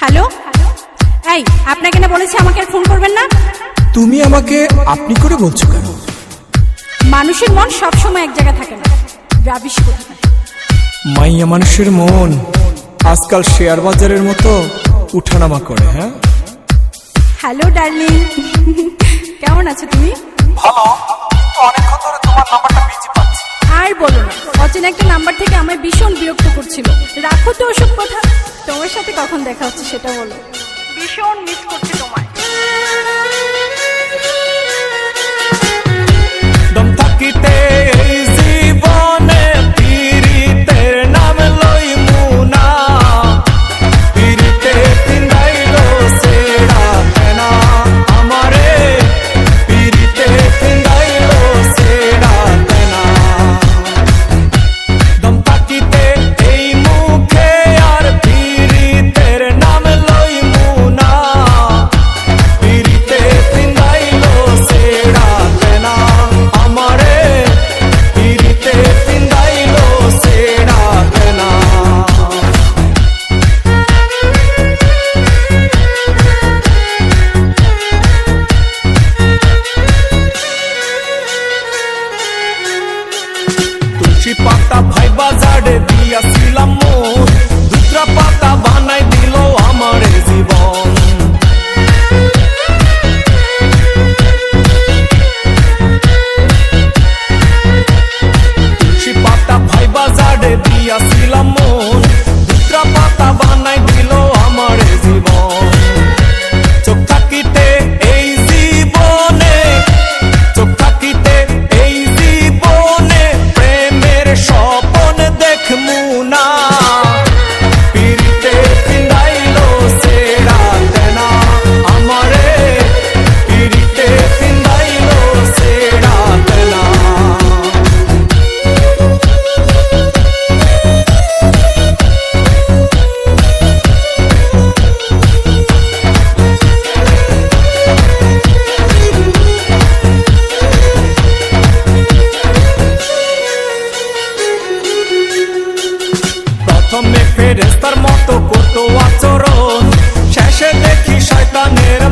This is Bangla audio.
হ্যালো, এই আপনাকে না বলেছি আমাকে আর ফোন করবেন না। তুমি আমাকে আপনি করে বলছো কেন? মানুষের মন সবসময় এক জায়গায় থাকে না, রাবিশ করতে। মাইয়া মানুষের মন আজকাল শেয়ার বাজারের মতো উঠানামা করে। হ্যাঁ, হ্যালো ডার্লিং, কেমন আছো তুমি? ভালো। অনেকক্ষণ ধরে তোমার নাম্বারটা বিজি পাচ্ছি। আর বলো না, অচেনা একটা নাম্বার থেকে আমায় ভীষণ বিরক্ত করছিল। রাখো তো ওসব কথা, তোমার সাথে কখন দেখা হচ্ছে সেটা বলো। ভীষণ মিস করছি তোমায়। দম থাকিতে এই জীবনে পীড়িতের নাম লইমু না, পীড়িতে পিন্দাইলো সেরা তেনা আমারে, পীড়িতে পিন্দাইলো সেরা তেনা। দম থাকিতে এই মুখে আর পীড়িতের নাম লইমু না, পীড়িতে পিন্দাইলো সেরা তেনা আমারে, পীড়িতে পিন্দাইলো সেরা তেনা। তুলসী পাতা ভাই বাজারে দিয়াছিলাম মোর, দুসরা পাতা বানাই দিল আমার জীবন। তুলসী পাতা ভাই বাজারে দিয়াছিলাম মোর, দুসরা পাতা বানাই দিল আমার জীবন। চোখ থাকিতে এই জীবনে, চোখ থাকিতে এই জীবনে প্রেমের স্বপন দেখমু না, পীড়িতে পিন্দাইলো সেরা তেনা আমারে, পীড়িতে পিন্দাইলো সেরা তেনা। প্রথমে ফেরেশতার মতো করতো আচরণ, শেষে দেখি শয়তানের